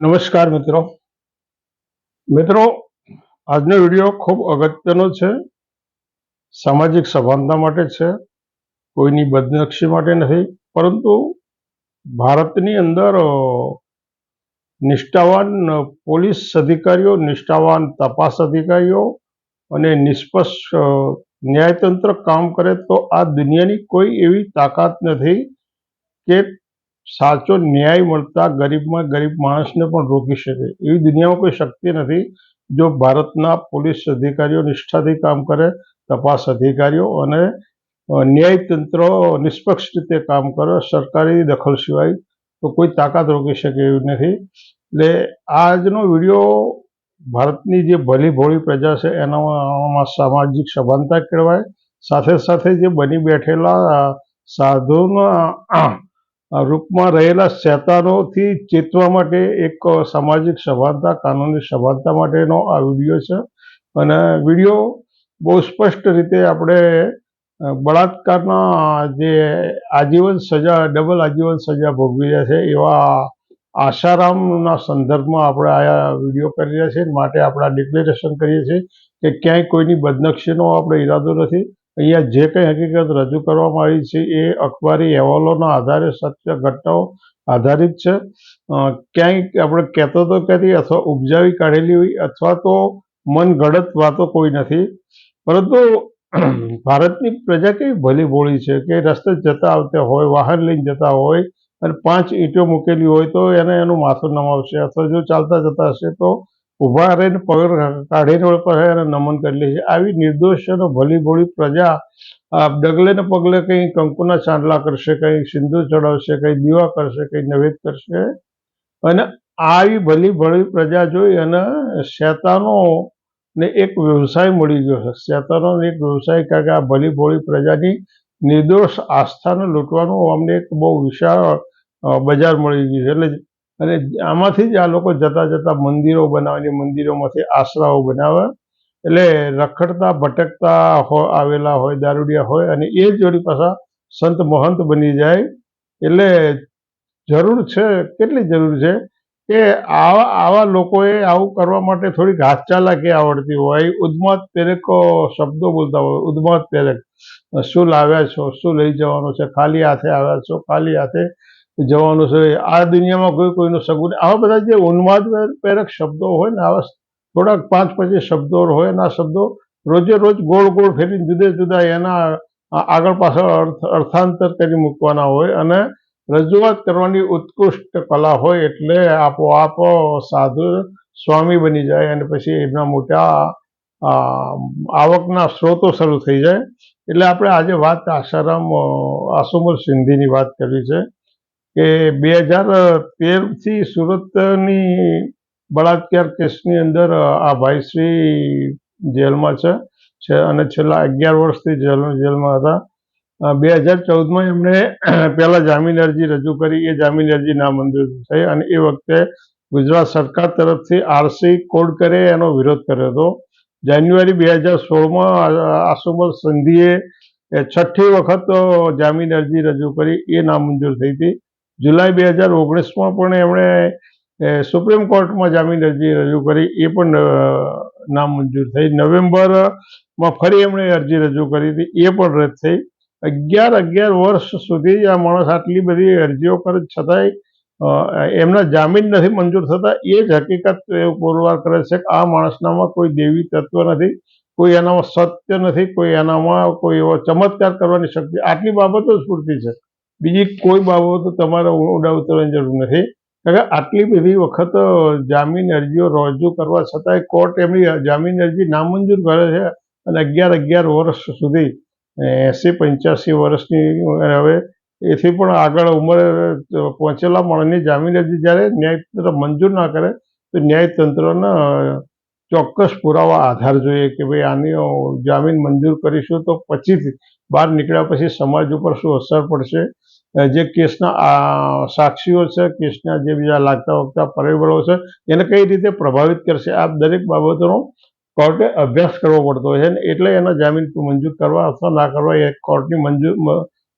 નમસ્કાર મિત્રો આજનો વિડીયો ખૂબ અગત્યનો છે. સામાજિક સભાનતા માટે છે, કોઈની બદનક્ષી માટે નથી, પરંતુ ભારતની અંદર નિષ્ઠાવાન પોલીસ અધિકારીઓ, નિષ્ઠાવાન તપાસ અધિકારીઓ અને નિષ્પક્ષ ન્યાયતંત્ર કામ કરે તો આ દુનિયાની કોઈ એવી તાકાત નથી કે સાચો ન્યાય મળતા ગરીબમાં ગરીબ માણસને પણ રોકી શકે. એવી દુનિયામાં કોઈ શક્તિ નથી. જો ભારતના પોલીસ અધિકારીઓ નિષ્ઠાથી કામ કરે, તપાસ અધિકારીઓ અને ન્યાયતંત્ર નિષ્પક્ષ રીતે કામ કરે સરકારી દખલ સિવાય, તો કોઈ તાકાત રોકી શકે એવી નથી. એટલે આજનો વિડીયો ભારતની જે ભલી ભોળી પ્રજા છે એનામાં સામાજિક સભાનતા કહેવાય. સાથે સાથે જે બની બેઠેલા સાધુના રૂપમાં રહેલા શેતાનોથી ચેતવા માટે એક સામાજિક સભાનતા, કાનૂની સભાનતા માટેનો આ વિડીયો છે. અને વિડીયો બહુ સ્પષ્ટ રીતે આપણે બળાત્કારના જે આજીવન સજા, ડબલ આજીવન સજા ભોગવી રહ્યા છે એવા આશારામના સંદર્ભમાં આપણે આ વિડીયો કરી રહ્યા છીએ. માટે આપણે આ ડિક્લેરેશન કરીએ છીએ કે ક્યાંય કોઈની બદનક્ષીનો આપણે ઈરાદો નથી. અહીંયા જે કંઈ હકીકત રજૂ કરવામાં આવી છે એ અખબારી અહેવાલોના આધારે, સત્ય ઘટનાઓ આધારિત છે. ક્યાંય આપણે કહેતો તો ક્યાંથી અથવા ઉપજાવી કાઢેલી હોય અથવા તો મનગઢત વાતો કોઈ નથી. પરંતુ ભારતની પ્રજા કેવી ભલી ભોળી છે કે રસ્તે જતા આવતા હોય, વાહન લઈને જતા હોય અને 5 ઈંટો મૂકેલી હોય તો એને એનું માથું નમાવશે, અથવા જો ચાલતા જતા હશે તો ઊભા રહીને પગ કાઢીને એને નમન કરી લે છે. આવી નિર્દોષ અને ભલી ભોળી પ્રજા ડગલે ને પગલે કંઈ કંકુના ચાંદલા કરશે, કંઈ સિંદૂર ચડાવશે, કંઈ દીવા કરશે, કંઈ નૈવેદ્ય કરશે. અને આવી ભલી ભોળી પ્રજા જોઈ અને શેતાનોને એક વ્યવસાય મળી ગયો છે. શેતાનોને એક વ્યવસાય, કારણ કે આ ભલી ભોળી પ્રજાની નિર્દોષ આસ્થાને લૂંટવાનું અમને એક બહુ વિશાળ બજાર મળી ગયું છે. એટલે અને આમાંથી જ આ લોકો જતા જતા મંદિરો બનાવીને મંદિરોમાંથી આશરાઓ બનાવે. એટલે રખડતા ભટકતા આવેલા હોય, દારૂડિયા હોય અને એ જોડી પાછા સંત મહંત બની જાય. એટલે જરૂર છે, કેટલી જરૂર છે કે આવા લોકોએ આવું કરવા માટે થોડીક હાથ ચાલાકી આવડતી હોય, ઉદ્માત પેરેક શબ્દો બોલતા હોય. ઉદ્માત પેરેક, શું લાવ્યા છો, શું લઈ જવાનું છે, ખાલી હાથે આવ્યા છો, ખાલી હાથે જવાનું છે, આ દુનિયામાં કોઈ કોઈનું સગું. આવા બધા જે ઉન્માદ પ્રેરક શબ્દો હોય ને, આવા થોડાક 5-25 શબ્દો હોય ને, આ શબ્દો રોજે રોજ ગોળ ગોળ ફેરીને જુદા જુદા એના આગળ પાછળ અર્થાંતર કરી મૂકવાના હોય અને રજૂઆત કરવાની ઉત્કૃષ્ટ કલા હોય. એટલે આપોઆપ સાધુ સ્વામી બની જાય અને પછી એમના મોટા આવકના સ્ત્રોતો શરૂ થઈ જાય. એટલે આપણે આજે વાત આશુમલ સિંધીની વાત કરવી છે કે 2013થી સુરતની બળાત્કાર કેસની અંદર આ ભાઈશ્રી જેલમાં છે અને છેલ્લા 11 વર્ષથી જેલમાં હતા. 2014માં એમણે પહેલા જામીન અરજી રજૂ કરી, એ જામીન અરજી નામંજૂર થઈ અને એ વખતે ગુજરાત સરકાર તરફથી આરસી કોડ કરે એનો વિરોધ કર્યો હતો. જાન્યુઆરી 2016માં આશુમલ સિંધીએ 6ઠ્ઠી વખત જામીન અરજી રજૂ કરી, એ નામંજૂર થઈ હતી. જુલાઈ 2019માં પણ એમણે સુપ્રીમ કોર્ટમાં જામીન અરજી રજૂ કરી, એ પણ નામંજૂર થઈ. નવેમ્બરમાં ફરી એમણે અરજી રજૂ કરી હતી, એ પણ રદ થઈ. 11 વર્ષ સુધી આ માણસ આટલી બધી અરજીઓ કરે છતાંય એમના જામીન નથી મંજૂર થતા. એ જ હકીકત પુરવાર કરે છે કે આ માણસનામાં કોઈ દેવી તત્વ નથી, કોઈ એનામાં સત્ય નથી, કોઈ એનામાં કોઈ એવો ચમત્કાર કરવાની શક્તિ. આટલી બાબતો જ પૂરતી છે, બીજી કોઈ બાબતો તમારે ઊંડા ઉતરવાની જરૂર નથી. કારણ કે આટલી બધી વખત જામીન અરજીઓ રજૂ કરવા છતાંય કોર્ટ એમની જામીન અરજી નામંજૂર કરે છે. અને 11 વર્ષ સુધી 80-85 વર્ષની હવે એથી પણ આગળ ઉંમરે પહોંચેલા માણસની જામીન અરજી જ્યારે ન્યાયતંત્ર મંજૂર ના કરે તો ન્યાયતંત્રના ચોક્કસ પુરાવા આધાર જોઈએ કે ભાઈ આની જામીન મંજૂર કરીશું તો પછીથી બહાર નીકળ્યા પછી સમાજ ઉપર શું અસર પડશે, જે કેસના સાક્ષીઓ છે, કેસના જે બીજા લાગતા વળગતા પરિબળો છે એને કઈ રીતે પ્રભાવિત કરશે, આ દરેક બાબતોનો કોર્ટે અભ્યાસ કરવો પડતો હોય છે. એટલે એના જામીન મંજૂર કરવા અથવા ના કરવા એ કોર્ટની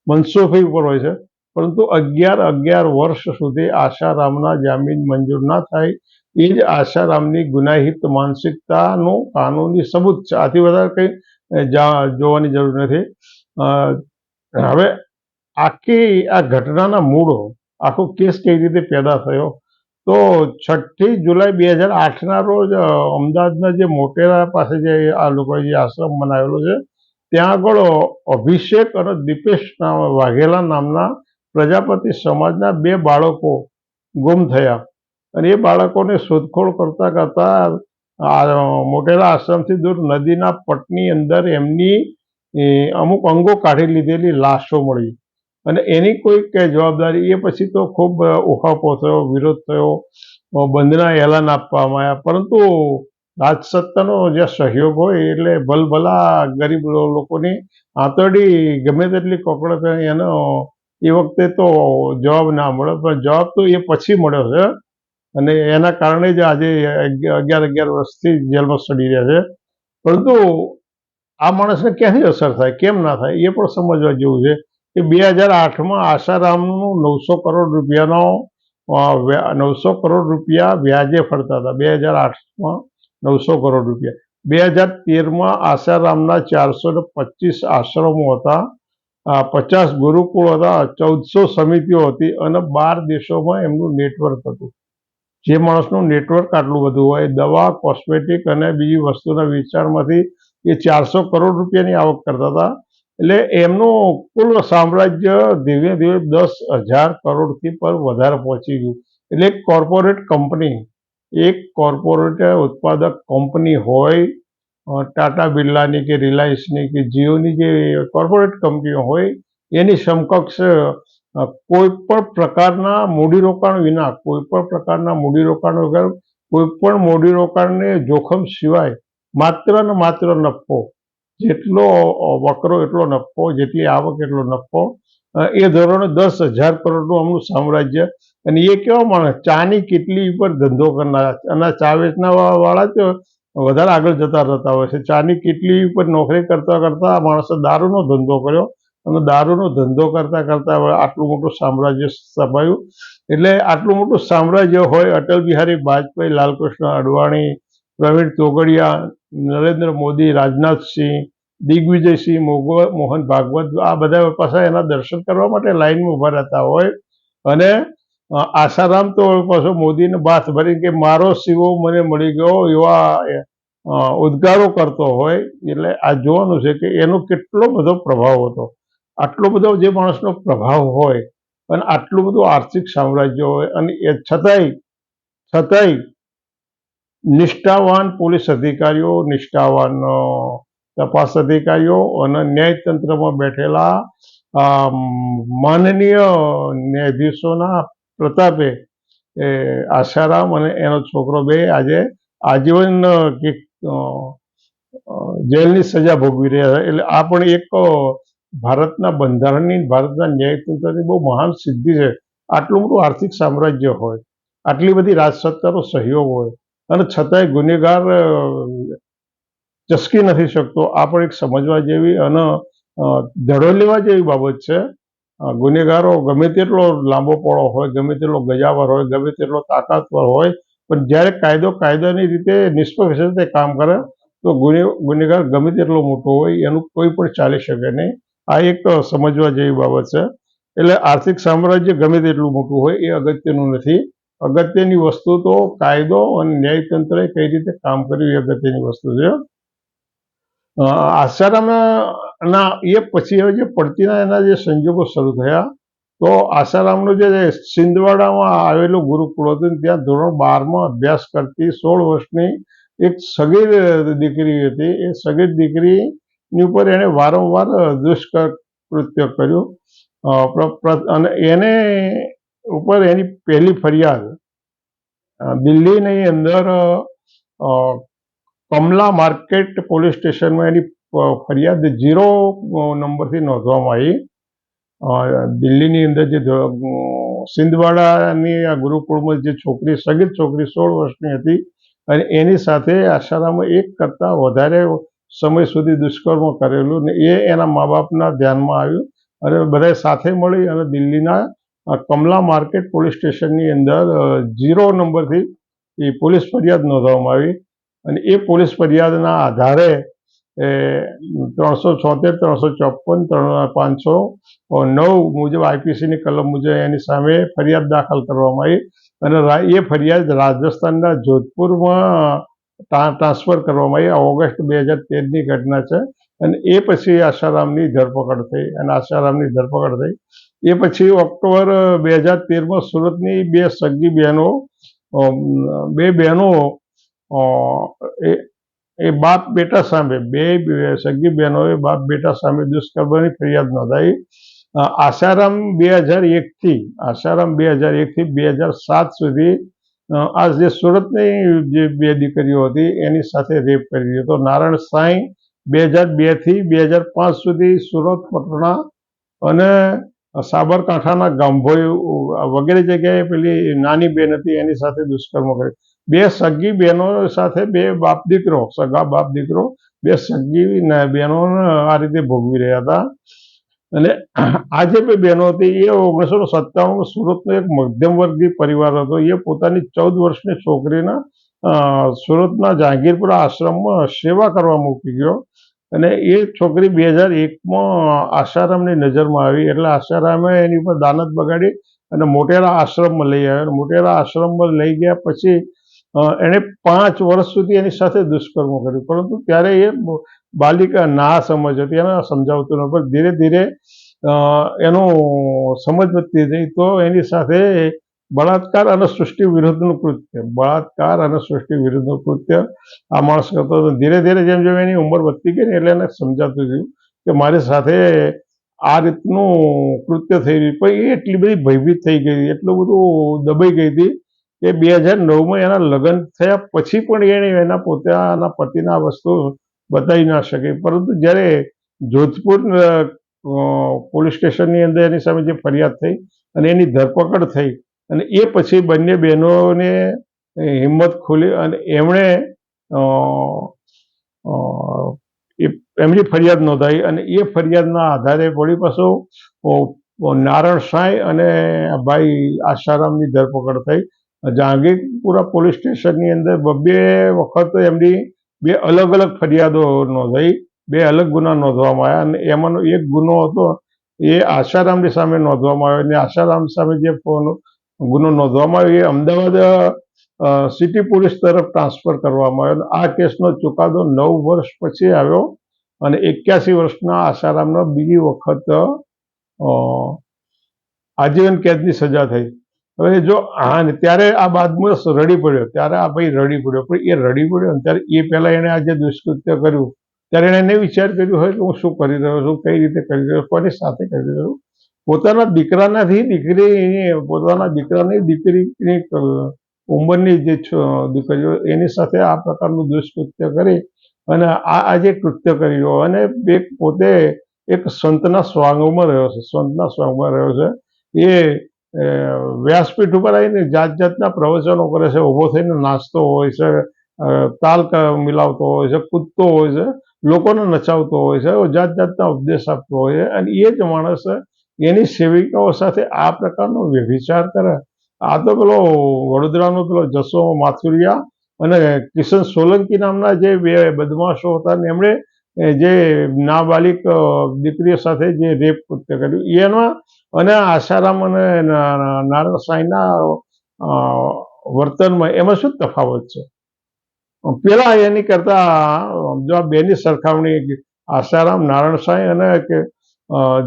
મનસુખી ઉપર હોય છે. પરંતુ 11 વર્ષ સુધી આશારામના જામીન મંજૂર ના થાય. એ જ આશારામની ગુનાહિત માનસિકતાનું કાનૂની સબૂત છે. આથી વધારે કંઈ જોવાની જરૂર નથી. હવે આખી આ ઘટનાના મૂળો, આખો કેસ કેવી રીતે પેદા થયો, તો 6 જુલાઈ 2008ના રોજ અમદાવાદના જે મોટેરા પાસે જે આ લોકોએ જે આશ્રમ બનાવેલો છે, ત્યાં આગળ અભિષેક અને દીપેશ વાઘેલા નામના પ્રજાપતિ સમાજના 2 બાળકો ગુમ થયા. અને એ બાળકોને શોધખોળ કરતા કરતા મોટેરા આશ્રમથી દૂર નદીના પટની અંદર એમની અમુક અંગો કાઢી લીધેલી લાશો મળી. અને એની કોઈ જવાબદારી, એ પછી તો ખૂબ ઉહાપો થયો, વિરોધ થયો, બંધના એલાન આપવામાં આવ્યા. પરંતુ રાજસત્તાનો જે સહયોગ હોય એટલે ભલભલા ગરીબ લોકોની આંતરડી ગમે તેટલી કકડે એનો એ વખતે તો જવાબ ના મળે, પણ જવાબ તો એ પછી મળ્યો છે. અને એના કારણે જ આજે 11 વર્ષથી જેલમાં સડી રહ્યા છે. પરંતુ આ માણસને ક્યાંથી અસર થાય, કેમ ના થાય, એ પણ સમજવા જેવું છે કે 2008માં આશારામનું 900 કરોડ રૂપિયાનો 900 કરોડ રૂપિયા વ્યાજે ફરતા હતા. 2008માં 900 કરોડ રૂપિયા. 2013માં આશારામના 425 આશ્રમો હતા, 50 ગુરુકુળ હતા, 1400 સમિતિઓ હતી અને 12 દેશોમાં એમનું નેટવર્ક હતું. જે માણસનું નેટવર્ક આટલું બધું હોય, દવા, કોસ્મેટિક અને બીજી વસ્તુના વેચાણમાંથી એ 400 કરોડ રૂપિયાની આવક કરતા હતા. એટલે એમનું કુલ સામ્રાજ્ય ધીમે ધીમે 10,000 કરોડથી પર વધારે પહોંચી ગયું. એટલે એક કોર્પોરેટ કંપની, એક કોર્પોરેટ ઉત્પાદક કંપની હોય, ટાટા બિરલાની કે રિલાયન્સની કે જીઓની જે કોર્પોરેટ કંપનીઓ હોય, એની સમકક્ષ કોઈ પણ પ્રકારના મૂડીરોકાણ વિના, કોઈ પણ મૂડીરોકાણને જોખમ સિવાય માત્ર ને માત્ર નફો, જેટલો વકરો એટલો નફો, જેટલી આવક એટલો નફો, એ ધોરણે 10,000 કરોડનું અમનું સામ્રાજ્ય. અને એ કેવા માણસ, ચાની કેટલી ઉપર ધંધો કરનાર, અને ચા વેચનાર વાળા તો વધારે આગળ જતા રહેતા હોય છે. ચાની કેટલી ઉપર નોકરી કરતા કરતા આ માણસે દારૂનો ધંધો કર્યો, અને દારૂનો ધંધો કરતા કરતા આટલું મોટું સામ્રાજ્ય સ્થપાયું. એટલે આટલું મોટું સામ્રાજ્ય હોય, અટલ બિહારી વાજપેયી, લાલકૃષ્ણ અડવાણી, પ્રવીણ તોગડિયા, નરેન્દ્ર મોદી, રાજનાથસિંહ, દિગ્વિજયસિંહ, મોહન ભાગવત, આ બધા પાછા એના દર્શન કરવા માટે લાઈનમાં ઉભા રહેતા હોય. અને આશારામ તો પાછો મોદીને બાથ ભરી કે મારો શિવો મને મળી ગયો એવા ઉદ્ગારો કરતો હોય. એટલે આ જોવાનું છે કે એનો કેટલો બધો પ્રભાવ હતો. આટલો બધો જે માણસનો પ્રભાવ હોય અને આટલું બધું આર્થિક સામ્રાજ્ય હોય, અને એ છતાંય નિષ્ઠાવાન પોલીસ અધિકારીઓ, નિષ્ઠાવાન તપાસ અધિકારીઓ અને ન્યાયતંત્રમાં બેઠેલા માનનીય ન્યાયાધીશોના પ્રતાપે આશારામ અને એનો છોકરો બે આજે આજીવન જેલની સજા ભોગવી રહ્યા છે. એટલે આ પણ એક ભારતના બંધારણની, ભારતના ન્યાયતંત્રની બહુ મહાન સિદ્ધિ છે. આટલું મોટું આર્થિક સામ્રાજ્ય હોય, આટલી બધી રાજસત્તાનો સહયોગ હોય, અને છતાંય ગુનેગાર ચસકી નથી શકતો. આ પણ એક સમજવા જેવી અને ધડો લેવા જેવી બાબત છે. ગુનેગારો ગમે તેટલો લાંબો પોળો હોય, ગમે તેટલો ગજાવર હોય, ગમે તેટલો તાકાતવર હોય, પણ જ્યારે કાયદાની રીતે નિષ્પક્ષ રીતે કામ કરે તો ગુનેગાર ગમે તેટલો મોટો હોય એનું કોઈ પણ ચાલી શકે નહીં. આ એક સમજવા જેવી બાબત છે. એટલે આર્થિક સામ્રાજ્ય ગમે તેટલું મોટું હોય એ અગત્યનું નથી. અગત્યની વસ્તુ તો કાયદો અને ન્યાયતંત્રએ કઈ રીતે કામ કર્યું એ અગત્યની વસ્તુ છે. આશારામના એ પછી જે પડતીના એના જે સંજોગો શરૂ થયા, તો આશારામનું જે સિંધવાડામાં આવેલું ગુરુકુળ હતું, ત્યાં ધોરણ 12માં અભ્યાસ કરતી 16 વર્ષની એક સગીર દીકરી હતી. એ સગીર દીકરીની ઉપર એણે વારંવાર દુષ્કૃત્ય કર્યું. અને એને ઉપર એની પહેલી ફરિયાદ દિલ્હીની અંદર કમલા માર્કેટ પોલીસ સ્ટેશનમાં એની ફરિયાદ 0 નંબરથી નોંધવામાં આવી. દિલ્હીની અંદર જે સિંધવાડાની આ ગુરુકુળમાં જે છોકરી, સગીર છોકરી 16 વર્ષની હતી, અને એની સાથે આશારામે 1 કરતાં વધારે સમય સુધી દુષ્કર્મ કરેલું, ને એ એના મા બાપના ધ્યાનમાં આવ્યું, અને બધાએ સાથે મળી અને દિલ્હીના કમલા માર્કેટ પોલીસ સ્ટેશનની અંદર 0 નંબરથી એ પોલીસ ફરિયાદ નોંધવામાં આવી અને એ પોલીસ ફરિયાદના આધારે 376, 354, 509 મુજબ આઈપીસીની કલમ મુજબ એની સામે ફરિયાદ દાખલ કરવામાં આવી અને એ ફરિયાદ રાજસ્થાનના જોધપુરમાં ટ્રાન્સફર કરવામાં આવી. ઓગસ્ટ 2013ની ઘટના છે અને એ પછી આશારામની ધરપકડ થઈ અને આશારામની ધરપકડ થઈ એ પછી ઓક્ટોબર 2013માં સુરતની બે સગી બહેનો એ બાપ બેટા સામે બે સગી બહેનોએ બાપ બેટા સામે દુષ્કર્મની ફરિયાદ નોંધાઈ. આશારામ 2001થી 2007 સુધી આ જે સુરતની જે બે દીકરીઓ હતી એની સાથે રેપ કરી હતો. નારાયણ સાંઈ 2002થી 2005 સુધી સુરત, પટણા અને સાબરકાંઠાના ગાંભોઈ વગેરે જગ્યાએ પેલી નાની બેન હતી એની સાથે દુષ્કર્મ કર્યું. બે સગી બહેનો સાથે બે બાપ દીકરો, સગા બાપ દીકરો બે સગી બહેનો આ રીતે ભોગવી રહ્યા હતા અને આ જે બે બહેનો હતી એ 1957માં સુરતનો એક મધ્યમ વર્ગીય પરિવાર હતો. એ પોતાની 14 વર્ષની છોકરીના સુરતના જહાંગીરપુરા આશ્રમમાં સેવા કરવા મૂકી ગયો અને એ છોકરી 2001માં આશારામની નજરમાં આવી એટલે આશારામે એની ઉપર દાનત બગાડી અને મોટેરા આશ્રમમાં લઈ આવ્યો. મોટેરા આશ્રમમાં લઈ ગયા પછી એણે 5 વર્ષ સુધી એની સાથે દુષ્કર્મ કર્યું, પરંતુ ત્યારે એ બાલિકા ના સમજ હતી, એને સમજાવતું ન, પણ ધીરે ધીરે એનું સમજ વધતી થઈ તો એની સાથે બળાત્કાર અને સૃષ્ટિ વિરુદ્ધનું કૃત્ય આ માણસ કરતો હતો. ધીરે ધીરે જેમ જેમ એની ઉંમર વધતી ગઈ ને એટલે એને સમજાતું થયું કે મારી સાથે આ રીતનું કૃત્ય થઈ રહ્યું. પણ એ એટલી બધી ભયભીત થઈ ગઈ, એટલું બધું દબાઈ ગઈ હતી કે 2009માં એના લગ્ન થયા પછી પણ એણે એના પોતાના પતિના આ વસ્તુ બતાવી ના શકે. પરંતુ જ્યારે જોધપુર પોલીસ સ્ટેશનની અંદર એની સામે જે ફરિયાદ થઈ અને એની ધરપકડ થઈ અને એ પછી બંને બહેનોને હિંમત ખુલી અને એમણે એમની ફરિયાદ નોંધાઈ અને એ ફરિયાદના આધારે વળી પાછું નારાયણ સાંઈ અને ભાઈ આશારામની ધરપકડ થઈ. જહાંગીરપુરા પોલીસ સ્ટેશનની અંદર 2 વખત એમની 2 અલગ અલગ ફરિયાદો નોંધાઈ, 2 અલગ ગુના નોંધવામાં આવ્યા અને એમાંનો એક ગુનો હતો એ આશારામની સામે નોંધવામાં આવ્યો અને આશારામ સામે જે ગુનો નોંધવામાં આવ્યો એ અમદાવાદ સિટી પોલીસ તરફ ટ્રાન્સફર કરવામાં આવ્યો. આ કેસનો ચુકાદો 9 વર્ષ પછી આવ્યો અને 81 વર્ષના આશારામનો બીજી વખત આજીવન કેદની સજા થઈ. હવે જો ત્યારે આ બાદમાં રડી પડ્યો, ત્યારે આ ભાઈ રડી પડ્યો, પણ એ રડી પડ્યો ને ત્યારે એ પહેલા એને આ જે દુષ્કૃત્ય કર્યું ત્યારે એને વિચાર કર્યો હોય કે હું શું કરી રહ્યો છું, કઈ રીતે કરી રહ્યો છું, કોની સાથે કરી રહ્યો છું. પોતાના દીકરાની દીકરીની ઉંમરની જે દીકરીઓ એની સાથે આ પ્રકારનું દુષ્કૃત્ય કરી અને આ જે કૃત્ય કર્યું અને પોતે એક સંતના સ્વાંગમાં રહ્યો છે. એ વ્યાસપીઠ ઉપર આવીને જાત જાતના પ્રવચનો કરે છે, ઊભો થઈને નાચતો હોય છે, તાલ મિલાવતો હોય છે, કૂદતો હોય છે, લોકોને નચાવતો હોય છે, જાત જાતના ઉપદેશ આપતો હોય છે અને એ જ માણસ એની સેવિકાઓ સાથે આ પ્રકારનો વ્યભિચાર કરે. આ તો પેલો વડોદરાનો પેલો જસો માથુરિયા અને કિશન સોલંકી નામના જે 2 બદમાશો હતા ને એમણે જે નાબાલિક દીકરીઓ સાથે જે રેપ કૃત્ય કર્યું એમાં અને આશારામ અને નારાયણ સાંઈના વર્તનમાં એમાં શું તફાવત છે? પેલા એની કરતા જો આ બેની સરખામણી આશારામ, નારાયણ સાંઈ અને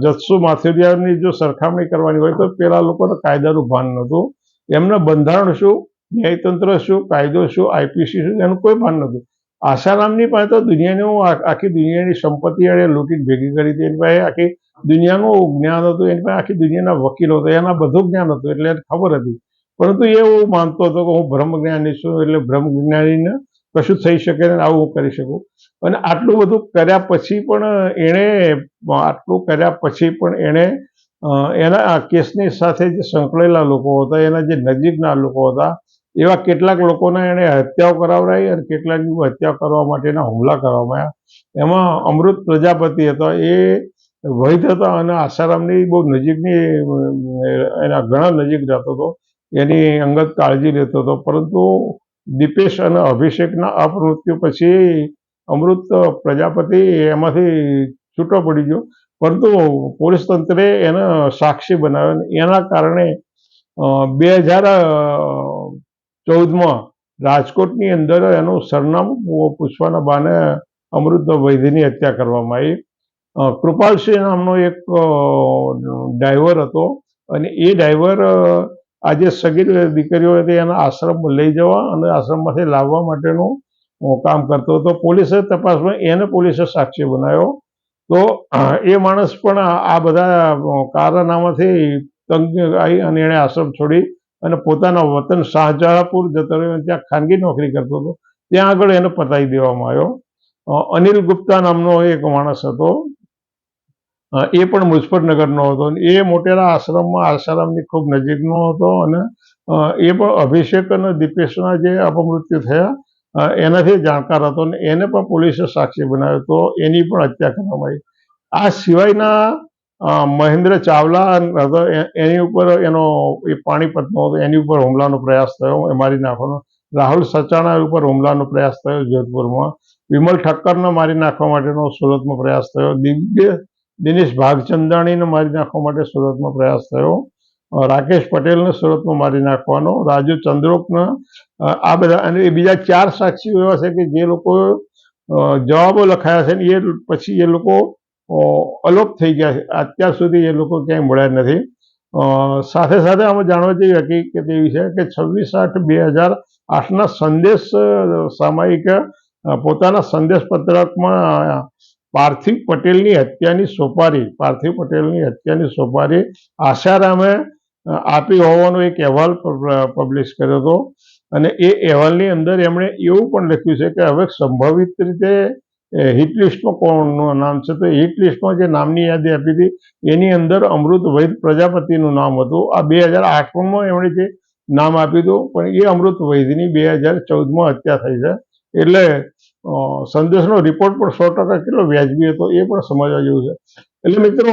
જસ્સુ માથુરિયાની જો સરખામણી કરવાની હોય તો પેલા લોકોને કાયદાનું ભાન નહોતું. એમના બંધારણ શું, ન્યાયતંત્ર શું, કાયદો શું, આઈપીસી શું, એનું કોઈ ભાન નહોતું. આશારામની પાસે તો આખી દુનિયાની સંપત્તિ એણે લૂંટીને ભેગી કરી હતી. એની પાસે આખી દુનિયાનું જ્ઞાન હતું, એની પાસે આખી દુનિયાના વકીલો હતા, એના બધું જ્ઞાન હતું એટલે એને ખબર હતી. પરંતુ એ એવું માનતો હતો કે હું બ્રહ્મજ્ઞાની છું એટલે બ્રહ્મજ્ઞાનીને કશું થઈ શકે ને આવું હું કરી શકું. અને આટલું બધું કર્યા પછી પણ એણે એના આ કેસની સાથે જે સંકળાયેલા લોકો હતા, એના જે નજીકના લોકો હતા એવા કેટલાક લોકોને એણે હત્યાઓ કરાવડાવી અને કેટલાકની હત્યા કરવા માટેના હુમલા કરવામાં આવ્યા. એમાં અમૃત પ્રજાપતિ હતો, એ વૈદ હતા અને આસારામની બહુ નજીકની એના ઘણા નજીક રહેતો હતો, એની અંગત કાળજી લેતો હતો. પરંતુ દીપેશ અને અભિષેકના અપમૃત્યુ પછી અમૃત પ્રજાપતિ એમાંથી છૂટો પડી ગયો, પરંતુ પોલીસ તંત્રે એને સાક્ષી બનાવ્યો. એના કારણે 2014માં રાજકોટની અંદર એનું સરનામું પૂછવાના બહાને અમૃત વૈદ્યની હત્યા કરવામાં આવી. કૃપાલસિંહ નામનો એક ડ્રાઈવર હતો અને એ ડ્રાઈવર આજે સગીર દીકરીઓ હતી એના આશ્રમમાં લઈ જવા અને આશ્રમમાંથી લાવવા માટેનું કામ કરતો હતો. પોલીસે તપાસમાં એને પોલીસે સાક્ષી બનાવ્યો. તો એ માણસ પણ આ બધા કારનામાથી તંગ આવી અને એણે આશ્રમ છોડી અને પોતાના વતન શાહજહાંપુર જતો રહ્યો. ત્યાં ખાનગી નોકરી કરતો હતો, ત્યાં આગળ એને પતાવી દેવામાં આવ્યો. અનિલ ગુપ્તા નામનો એક માણસ હતો, એ પણ મુઝફ્ફરનગરનો હતો. એ મોટેરા આસારામની ખૂબ નજીકનો હતો અને એ પણ અભિષેક અને દીપેશના જે અપમૃત્યુ થયા એનાથી જાણકાર હતો અને એને પણ પોલીસે સાક્ષી બનાવ્યો, તો એની પણ હત્યા કરવામાં આવી. આ સિવાયના મહેન્દ્ર ચાવલા હતો, એની ઉપર એનો એ પાણીપતનો હતો, એની ઉપર હુમલાનો પ્રયાસ થયો, એ મારી નાખવાનો. રાહુલ સચાણા ઉપર હુમલાનો પ્રયાસ થયો જોધપુરમાં. વિમલ ઠક્કરને મારી નાખવા માટેનો સુરતમાં પ્રયાસ થયો. દિનેશ ભાગચંદાણીને મારી નાખવા માટે સુરતમાં પ્રયાસ થયો. રાકેશ પટેલને સુરતમાં મારી નાખવાનો, રાજુ ચંદ્રોકને, આ બધા. અને એ બીજા 4 સાક્ષીઓ એવા છે કે જે લોકો જવાબો લખાયા છે ને એ પછી એ લોકો અલોપ થઈ ગયા છે. અત્યાર સુધી એ લોકો ક્યાંય મળ્યા નથી. સાથે સાથે આમાં જાણવા જેવી હકીકત એવી છે કે 26/8/2008ના સંદેશ સામાયિક પોતાના સંદેશ પત્રકમાં પાર્થિવ પટેલની હત્યાની સોપારી આસારામે આપી હોવાનો એક અહેવાલ પબ્લિશ કર્યો હતો. અને એ અહેવાલની અંદર એમણે એવું પણ લખ્યું છે કે હવે સંભવિત રીતે હિટ લિસ્ટમાં કોણનું નામ છે, તો હિટ લિસ્ટમાં જે નામની યાદી આપી હતી એની અંદર અમૃત વૈદ પ્રજાપતિનું નામ હતું. આ 2008માં એમણે જે નામ આપ્યું હતું, પણ એ અમૃત વૈદની 2014માં હત્યા થઈ છે. એટલે સંદેશનો રિપોર્ટ પણ 100% કેટલો વ્યાજબી હતો એ પણ સમજવા જેવું છે. એટલે મિત્રો,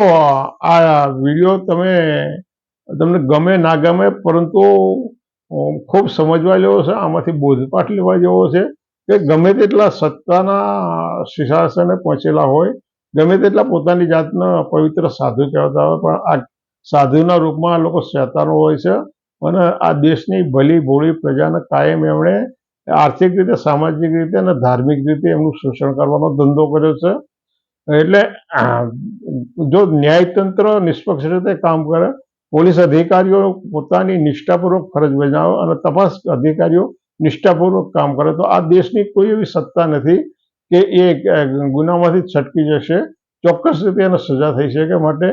આ વિડીયો તમને ગમે ના ગમે, પરંતુ ખૂબ સમજવા જેવો છે. આમાંથી બોધપાઠ લેવા જેવો છે કે ગમે તેટલા સત્તાના સિંહાસને પહોંચેલા હોય, ગમે તેટલા પોતાની જાતના પવિત્ર સાધુ કહેવાતા હોય, પણ આ સાધુના રૂપમાં આ લોકો શેતાનો હોય છે અને આ દેશની ભલી ભોળી પ્રજાને કાયમ એમણે આર્થિક રીતે, સામાજિક રીતે અને ધાર્મિક રીતે એમનું શોષણ કરવાનો ધંધો કર્યો છે. એટલે જો ન્યાયતંત્ર નિષ્પક્ષ રીતે કામ કરે, પોલીસ અધિકારીઓ પોતાની નિષ્ઠાપૂર્વક ફરજ બજાવે અને તપાસ અધિકારીઓ નિષ્ઠાપૂર્વક કામ કરે, તો આ દેશની કોઈ એવી સત્તા નથી કે એ ગુનામાંથી છટકી જશે. ચોક્કસ રીતે એને સજા થઈ શકે. માટે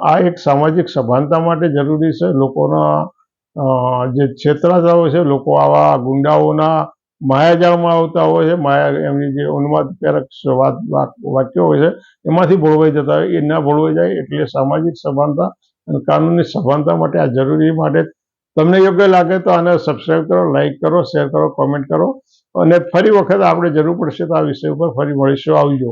આ એક સામાજિક સભાનતા માટે જરૂરી છે. લોકોના જે છેતરાતા હોય છે, લોકો આવા ગુંડાઓના માયાજાળમાં આવતા હોય છે, એમની જે ઉન્માદકારક વાક્યો હોય છે એમાંથી ભોળવાઈ જતા હોય, એ ના ભોળવાઈ જાય. એટલે સામાજિક સભાનતા અને કાનૂની સભાનતા માટે આ જરૂરી. માટે તમને યોગ્ય લાગે તો આને સબસ્ક્રાઈબ કરો, લાઈક કરો, શેર કરો, કોમેન્ટ કરો. અને ફરી વખત આપણે જરૂર પડશે તો આ વિષય ઉપર ફરી મળીશું. આવજો.